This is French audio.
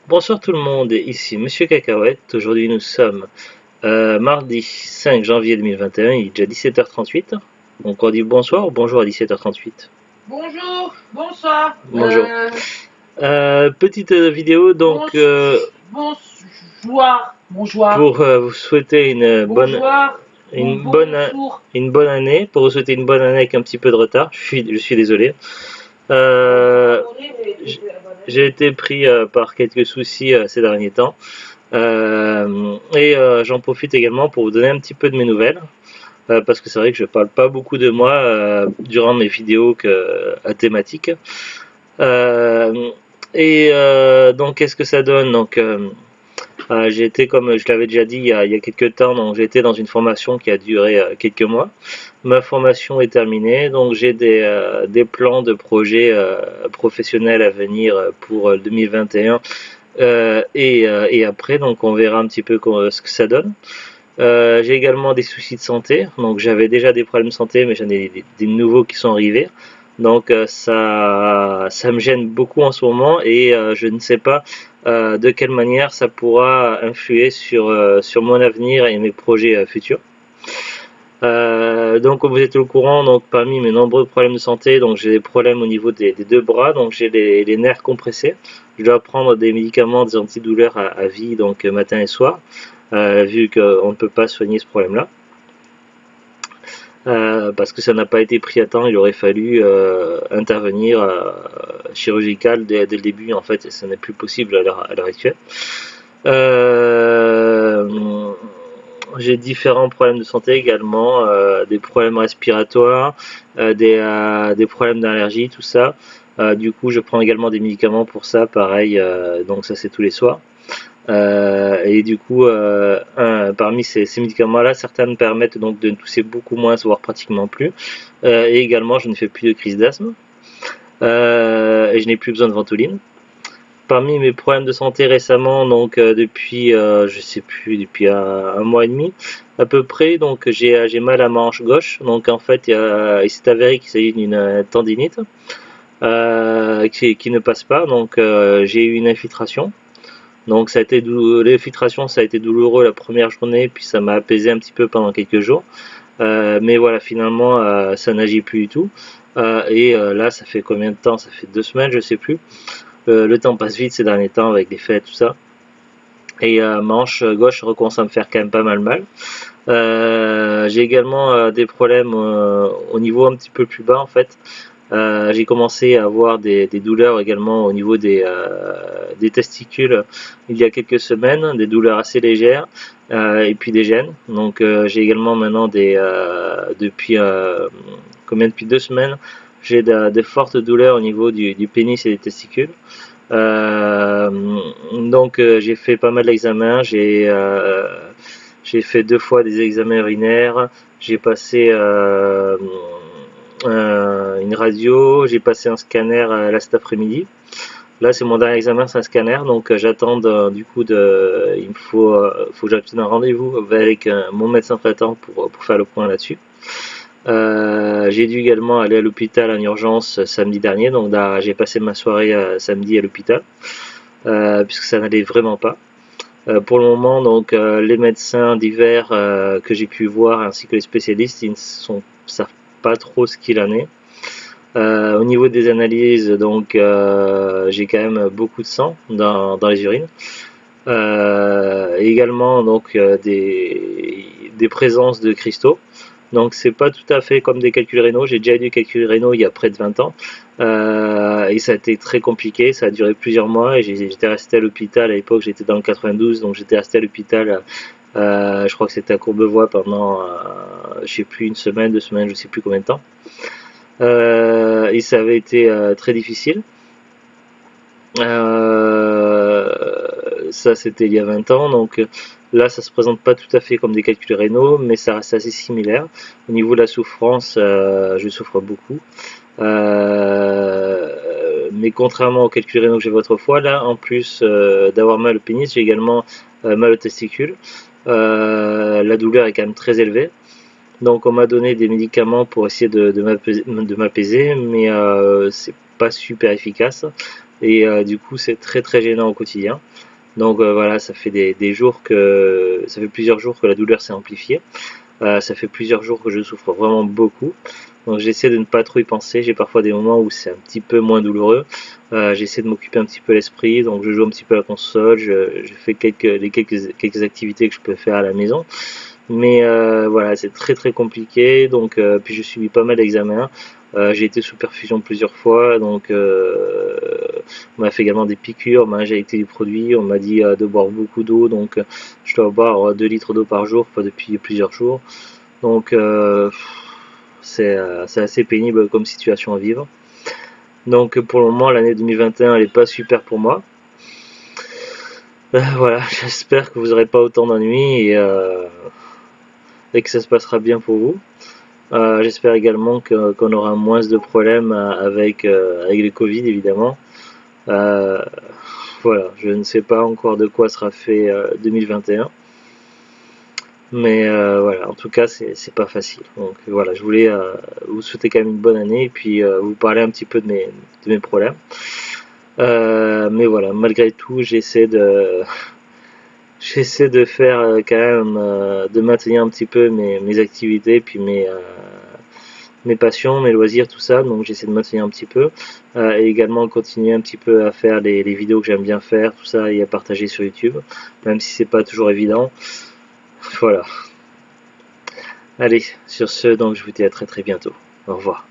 Bonsoir tout le monde, ici Monsieur Cacahuète. Aujourd'hui nous sommes mardi 5 janvier 2021, il est déjà 17h38. Donc on dit bonsoir ou bonjour à 17h38. Bonjour, bonsoir. Bonjour. Petite vidéo donc Bonsoir, bonjour. pour vous souhaiter une bonne année, pour vous souhaiter une bonne année avec un petit peu de retard. Je suis désolé. J'ai été pris par quelques soucis ces derniers temps. J'en profite également pour vous donner un petit peu de mes nouvelles. Parce que c'est vrai que je parle pas beaucoup de moi durant mes vidéos à thématique. Donc qu'est-ce que ça donne? Donc j'ai été, comme je l'avais déjà dit il y a quelques temps, donc j'ai été dans une formation qui a duré quelques mois. Ma formation est terminée, donc j'ai des plans de projets professionnels à venir pour 2021 et après, donc on verra un petit peu ce que ça donne. J'ai également des soucis de santé, donc j'avais déjà des problèmes de santé, mais j'en ai des nouveaux qui sont arrivés. Donc ça me gêne beaucoup en ce moment et je ne sais pas de quelle manière ça pourra influer sur mon avenir et mes projets futurs. Donc comme vous êtes au courant, donc parmi mes nombreux problèmes de santé, donc j'ai des problèmes au niveau des deux bras, donc j'ai les nerfs compressés. Je dois prendre des médicaments, des antidouleurs à vie, donc matin et soir, vu qu'on ne peut pas soigner ce problème-là. Parce que ça n'a pas été pris à temps, il aurait fallu intervenir chirurgical dès le début en fait, et ça n'est plus possible à l'heure actuelle. J'ai différents problèmes de santé également, des problèmes respiratoires, des problèmes d'allergie, tout ça. Du coup, je prends également des médicaments pour ça, pareil, donc ça c'est tous les soirs. Et du coup, parmi ces médicaments-là, certains me permettent donc de ne tousser beaucoup moins, voire pratiquement plus. Et également, je ne fais plus de crise d'asthme. Et je n'ai plus besoin de ventoline. Parmi mes problèmes de santé récemment, donc depuis, je sais plus, depuis un mois et demi à peu près, donc j'ai mal à ma hanche gauche. Donc en fait, il s'est avéré qu'il s'agit d'une tendinite qui ne passe pas. Donc j'ai eu une infiltration. Donc l'infiltration, ça a été douloureux la première journée, puis ça m'a apaisé un petit peu pendant quelques jours. Mais voilà, finalement, ça n'agit plus du tout. Là, ça fait combien de temps? Ça fait 2 semaines, je sais plus. Le temps passe vite ces derniers temps avec les fêtes, tout ça. Et ma hanche gauche recommence à me faire quand même pas mal. J'ai également des problèmes au niveau un petit peu plus bas en fait. J'ai commencé à avoir des douleurs également au niveau des testicules il y a quelques semaines, des douleurs assez légères et puis des gènes. Donc j'ai également maintenant depuis 2 semaines, j'ai de fortes douleurs au niveau du pénis et des testicules. Donc j'ai fait pas mal d'examens, j'ai fait 2 fois des examens urinaires, j'ai passé une radio, j'ai passé un scanner là cet après-midi. Là c'est mon dernier examen, c'est un scanner, donc j'attends du coup il me faut que j'obtienne un rendez-vous avec mon médecin traitant pour faire le point là-dessus. J'ai dû également aller à l'hôpital en urgence samedi dernier, donc j'ai passé ma soirée samedi à l'hôpital, puisque ça n'allait vraiment pas. Pour le moment, donc les médecins divers que j'ai pu voir ainsi que les spécialistes, ils ne savent pas trop ce qu'il en est. Au niveau des analyses, donc j'ai quand même beaucoup de sang dans les urines. Également donc des présences de cristaux. Donc c'est pas tout à fait comme des calculs rénaux. J'ai déjà eu des calculs rénaux il y a près de 20 ans. Et ça a été très compliqué, ça a duré plusieurs mois et j'étais resté à l'hôpital à l'époque, j'étais dans le 92, donc j'étais resté à l'hôpital, je crois que c'était à Courbevoie pendant, je sais plus, 1 semaine, 2 semaines, je sais plus combien de temps. Et ça avait été très difficile. Ça c'était il y a 20 ans, donc là ça se présente pas tout à fait comme des calculs rénaux, mais ça reste assez similaire. Au niveau de la souffrance, je souffre beaucoup. Mais contrairement aux calculs rénaux que j'avais autrefois, là en plus d'avoir mal au pénis, j'ai également mal aux testicules. La douleur est quand même très élevée. Donc on m'a donné des médicaments pour essayer de m'apaiser, mais c'est pas super efficace. et du coup c'est très très gênant au quotidien. Donc voilà, ça fait des jours que ça fait plusieurs jours que la douleur s'est amplifiée. Ça fait plusieurs jours que je souffre vraiment beaucoup. Donc j'essaie de ne pas trop y penser. J'ai parfois des moments où c'est un petit peu moins douloureux. J'essaie de m'occuper un petit peu l'esprit. Donc je joue un petit peu à la console. Je fais quelques activités que je peux faire à la maison. Mais voilà, c'est très très compliqué. Donc puis je subis pas mal d'examens. J'ai été sous perfusion plusieurs fois. Donc on m'a fait également des piqûres, on m'a injecté du produit. On m'a dit de boire beaucoup d'eau. Donc je dois boire 2 litres d'eau par jour, pas depuis plusieurs jours. Donc c'est assez pénible comme situation à vivre. Donc pour le moment, l'année 2021, elle est pas super pour moi. Voilà, j'espère que vous n'aurez pas autant d'ennuis et que ça se passera bien pour vous. J'espère également qu'on aura moins de problèmes avec le Covid, évidemment. Euh, voilà, je ne sais pas encore de quoi sera fait 2021. Mais voilà, en tout cas, c'est pas facile. Donc voilà, je voulais vous souhaiter quand même une bonne année et puis vous parler un petit peu de mes problèmes. Mais voilà, malgré tout, j'essaie de faire quand même, de maintenir un petit peu mes activités, puis mes passions, mes loisirs, tout ça. Donc j'essaie de maintenir un petit peu. Et également continuer un petit peu à faire les vidéos que j'aime bien faire, tout ça, et à partager sur YouTube, même si c'est pas toujours évident. Voilà. Allez, sur ce, donc je vous dis à très très bientôt. Au revoir.